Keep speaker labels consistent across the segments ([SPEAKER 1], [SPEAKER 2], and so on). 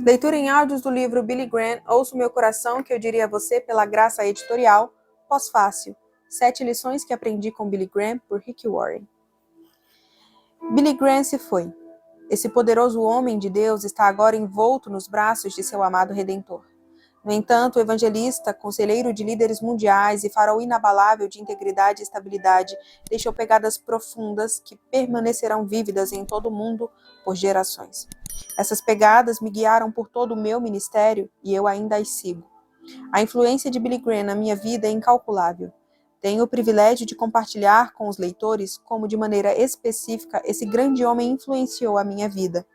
[SPEAKER 1] Leitura em áudios do livro Billy Graham, Ouço Meu Coração, que eu diria a você pela Graça Editorial, pós-fácil, 7 lições que aprendi com Billy Graham, por Rick Warren. Billy Graham se foi. Esse poderoso homem de Deus está agora envolto nos braços de seu amado Redentor. No entanto, o evangelista, conselheiro de líderes mundiais e farol inabalável de integridade e estabilidade, deixou pegadas profundas que permanecerão vívidas em todo o mundo por gerações. Essas pegadas me guiaram por todo o meu ministério e eu ainda as sigo. A influência de Billy Graham na minha vida é incalculável. Tenho o privilégio de compartilhar com os leitores como, de maneira específica, esse grande homem influenciou a minha vida.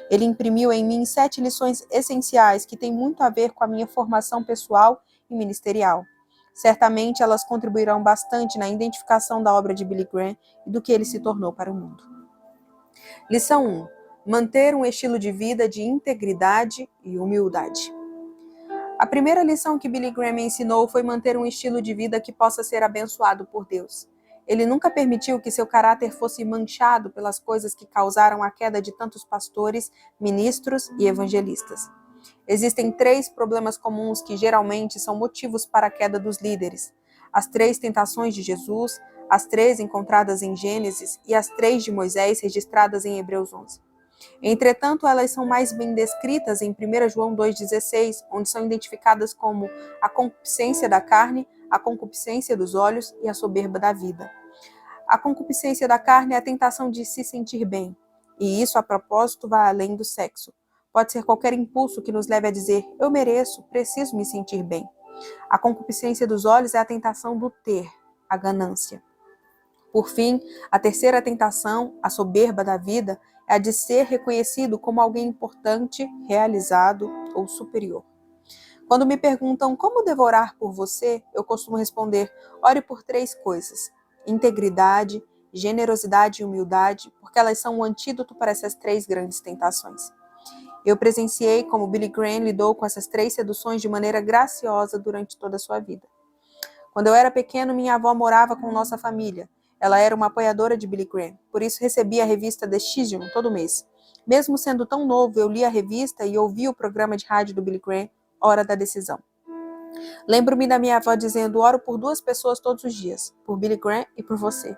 [SPEAKER 1] Ele imprimiu em mim 7 lições essenciais que têm muito a ver com a minha formação pessoal e ministerial. Certamente elas contribuirão bastante na identificação da obra de Billy Graham e do que ele se tornou para o mundo. Lição 1. Manter um estilo de vida de integridade e humildade. A primeira lição que Billy Graham me ensinou foi manter um estilo de vida que possa ser abençoado por Deus. Ele nunca permitiu que seu caráter fosse manchado pelas coisas que causaram a queda de tantos pastores, ministros e evangelistas. Existem 3 problemas comuns que geralmente são motivos para a queda dos líderes: as 3 tentações de Jesus, as 3 encontradas em Gênesis e as 3 de Moisés registradas em Hebreus 11. Entretanto, elas são mais bem descritas em 1 João 2,16, onde são identificadas como a concupiscência da carne, a concupiscência dos olhos e a soberba da vida. A concupiscência da carne é a tentação de se sentir bem, e isso, a propósito, vai além do sexo. Pode ser qualquer impulso que nos leve a dizer, eu mereço, preciso me sentir bem. A concupiscência dos olhos é a tentação do ter, a ganância. Por fim, a terceira tentação, a soberba da vida, é a de ser reconhecido como alguém importante, realizado ou superior. Quando me perguntam como devorar por você, eu costumo responder, ore por 3 coisas: integridade, generosidade e humildade, porque elas são o antídoto para essas 3 grandes tentações. Eu presenciei como Billy Graham lidou com essas 3 seduções de maneira graciosa durante toda a sua vida. Quando eu era pequeno, minha avó morava com nossa família. Ela era uma apoiadora de Billy Graham, por isso recebia a revista Decision todo mês. Mesmo sendo tão novo, eu lia a revista e ouvia o programa de rádio do Billy Graham, Hora da Decisão. Lembro-me da minha avó dizendo, oro por 2 pessoas todos os dias, por Billy Graham e por você.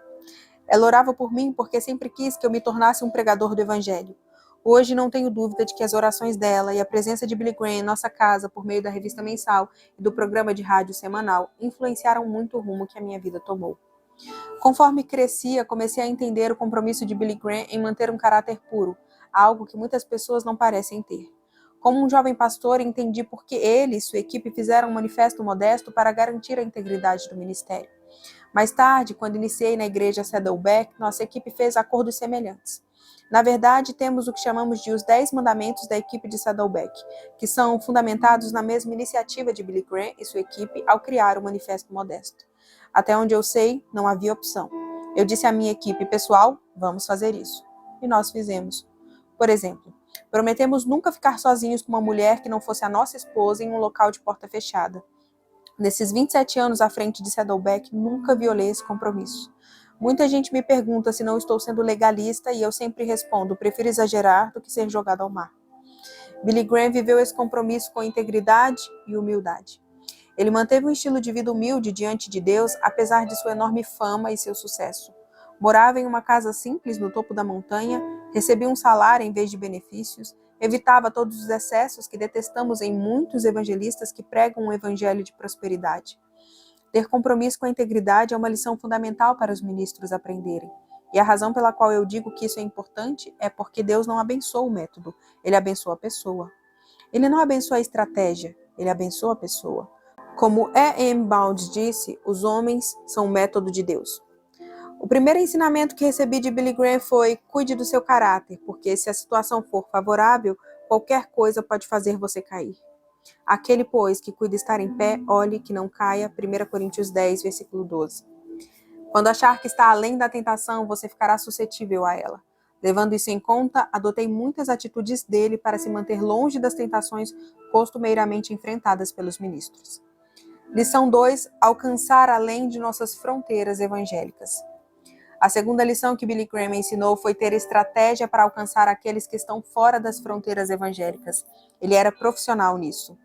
[SPEAKER 1] Ela orava por mim porque sempre quis que eu me tornasse um pregador do evangelho. Hoje não tenho dúvida de que as orações dela e a presença de Billy Graham em nossa casa por meio da revista mensal e do programa de rádio semanal influenciaram muito o rumo que a minha vida tomou. Conforme crescia, comecei a entender o compromisso de Billy Graham em manter um caráter puro, algo que muitas pessoas não parecem ter. Como um jovem pastor, entendi por que ele e sua equipe fizeram um manifesto modesto para garantir a integridade do ministério. Mais tarde, quando iniciei na igreja Saddleback, nossa equipe fez acordos semelhantes. Na verdade, temos o que chamamos de os 10 mandamentos da equipe de Saddleback, que são fundamentados na mesma iniciativa de Billy Graham e sua equipe ao criar o manifesto modesto. Até onde eu sei, não havia opção. Eu disse à minha equipe, pessoal, vamos fazer isso. E nós fizemos. Por exemplo, prometemos nunca ficar sozinhos com uma mulher que não fosse a nossa esposa em um local de porta fechada. Nesses 27 anos à frente de Saddleback, nunca violei esse compromisso. Muita gente me pergunta se não estou sendo legalista e eu sempre respondo, prefiro exagerar do que ser jogado ao mar. Billy Graham viveu esse compromisso com integridade e humildade. Ele manteve um estilo de vida humilde diante de Deus, apesar de sua enorme fama e seu sucesso. Morava em uma casa simples no topo da montanha, recebia um salário em vez de benefícios, evitava todos os excessos que detestamos em muitos evangelistas que pregam um evangelho de prosperidade. Ter compromisso com a integridade é uma lição fundamental para os ministros aprenderem. E a razão pela qual eu digo que isso é importante é porque Deus não abençoa o método, Ele abençoa a pessoa. Ele não abençoa a estratégia, Ele abençoa a pessoa. Como E.M. Bounds disse, os homens são o método de Deus. O primeiro ensinamento que recebi de Billy Graham foi, cuide do seu caráter, porque se a situação for favorável, qualquer coisa pode fazer você cair. Aquele, pois, que cuida estar em pé, olhe que não caia, 1 Coríntios 10, versículo 12. Quando achar que está além da tentação, você ficará suscetível a ela. Levando isso em conta, adotei muitas atitudes dele para se manter longe das tentações costumeiramente enfrentadas pelos ministros. Lição 2. Alcançar além de nossas fronteiras evangélicas. A segunda lição que Billy Graham ensinou foi ter estratégia para alcançar aqueles que estão fora das fronteiras evangélicas. Ele era profissional nisso.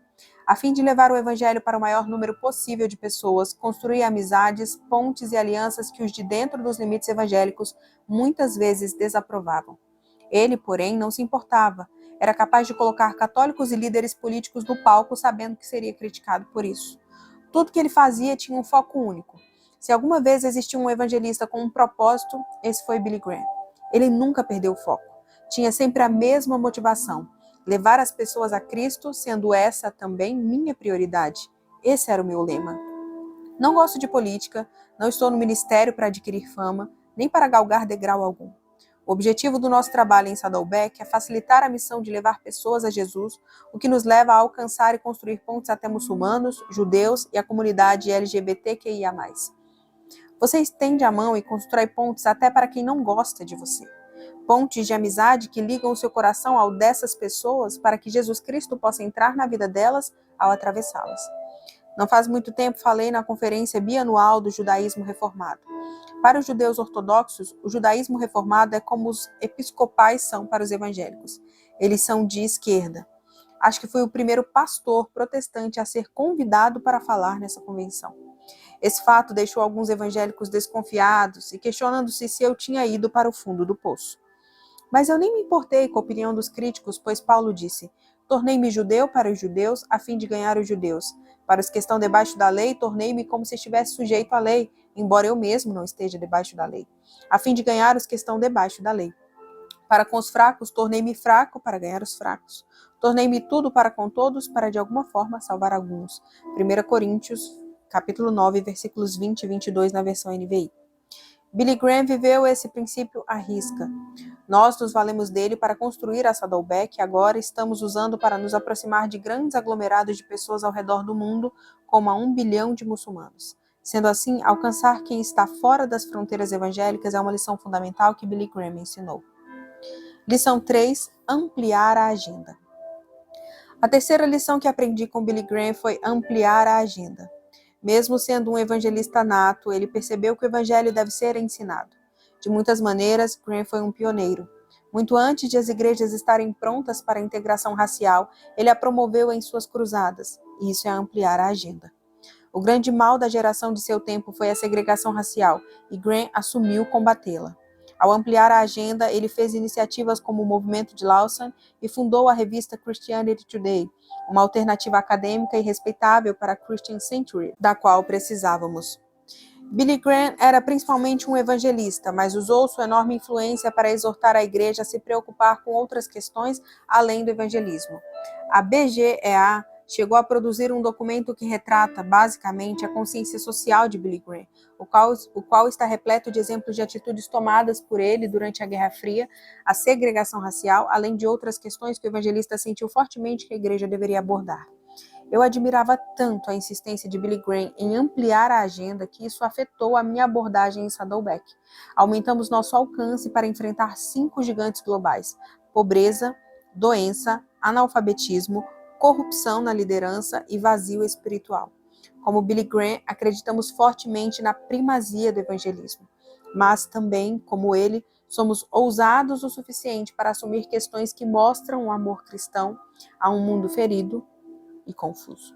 [SPEAKER 1] A fim de levar o evangelho para o maior número possível de pessoas, construía amizades, pontes e alianças que os de dentro dos limites evangélicos muitas vezes desaprovavam. Ele, porém, não se importava. Era capaz de colocar católicos e líderes políticos no palco sabendo que seria criticado por isso. Tudo que ele fazia tinha um foco único. Se alguma vez existiu um evangelista com um propósito, esse foi Billy Graham. Ele nunca perdeu o foco. Tinha sempre a mesma motivação: levar as pessoas a Cristo, sendo essa também minha prioridade. Esse era o meu lema. Não gosto de política, não estou no ministério para adquirir fama, nem para galgar degrau algum. O objetivo do nosso trabalho em Saddleback é facilitar a missão de levar pessoas a Jesus, o que nos leva a alcançar e construir pontes até muçulmanos, judeus e a comunidade LGBTQIA+. Você estende a mão e constrói pontes até para quem não gosta de você. Pontes de amizade que ligam o seu coração ao dessas pessoas para que Jesus Cristo possa entrar na vida delas ao atravessá-las. Não faz muito tempo falei na conferência bianual do judaísmo reformado. Para os judeus ortodoxos, o judaísmo reformado é como os episcopais são para os evangélicos. Eles são de esquerda. Acho que fui o primeiro pastor protestante a ser convidado para falar nessa convenção. Esse fato deixou alguns evangélicos desconfiados e questionando-se se eu tinha ido para o fundo do poço. Mas eu nem me importei com a opinião dos críticos, pois Paulo disse: tornei-me judeu para os judeus, a fim de ganhar os judeus. Para os que estão debaixo da lei, tornei-me como se estivesse sujeito à lei, embora eu mesmo não esteja debaixo da lei, a fim de ganhar os que estão debaixo da lei. Para com os fracos, tornei-me fraco para ganhar os fracos. Tornei-me tudo para com todos, para de alguma forma salvar alguns. 1 Coríntios, capítulo 9, versículos 20 e 22 na versão NVI. Billy Graham viveu esse princípio à risca. Nós nos valemos dele para construir a Saddleback e agora estamos usando para nos aproximar de grandes aglomerados de pessoas ao redor do mundo, como a 1 bilhão de muçulmanos. Sendo assim, alcançar quem está fora das fronteiras evangélicas é uma lição fundamental que Billy Graham ensinou. Lição 3. Ampliar a agenda. A terceira lição que aprendi com Billy Graham foi ampliar a agenda. Mesmo sendo um evangelista nato, ele percebeu que o evangelho deve ser ensinado. De muitas maneiras, Graham foi um pioneiro. Muito antes de as igrejas estarem prontas para a integração racial, ele a promoveu em suas cruzadas, e isso é ampliar a agenda. O grande mal da geração de seu tempo foi a segregação racial, e Graham assumiu combatê-la. Ao ampliar a agenda, ele fez iniciativas como o Movimento de Lawson e fundou a revista Christianity Today, uma alternativa acadêmica e respeitável para a Christian Century, da qual precisávamos. Billy Graham era principalmente um evangelista, mas usou sua enorme influência para exortar a igreja a se preocupar com outras questões além do evangelismo. A BGEA chegou a produzir um documento que retrata, basicamente, a consciência social de Billy Graham, o qual está repleto de exemplos de atitudes tomadas por ele durante a Guerra Fria, a segregação racial, além de outras questões que o evangelista sentiu fortemente que a igreja deveria abordar. Eu admirava tanto a insistência de Billy Graham em ampliar a agenda que isso afetou a minha abordagem em Saddleback. Aumentamos nosso alcance para enfrentar 5 gigantes globais: pobreza, doença, analfabetismo, corrupção na liderança e vazio espiritual. Como Billy Graham, acreditamos fortemente na primazia do evangelismo, mas também, como ele, somos ousados o suficiente para assumir questões que mostram o amor cristão a um mundo ferido e confuso.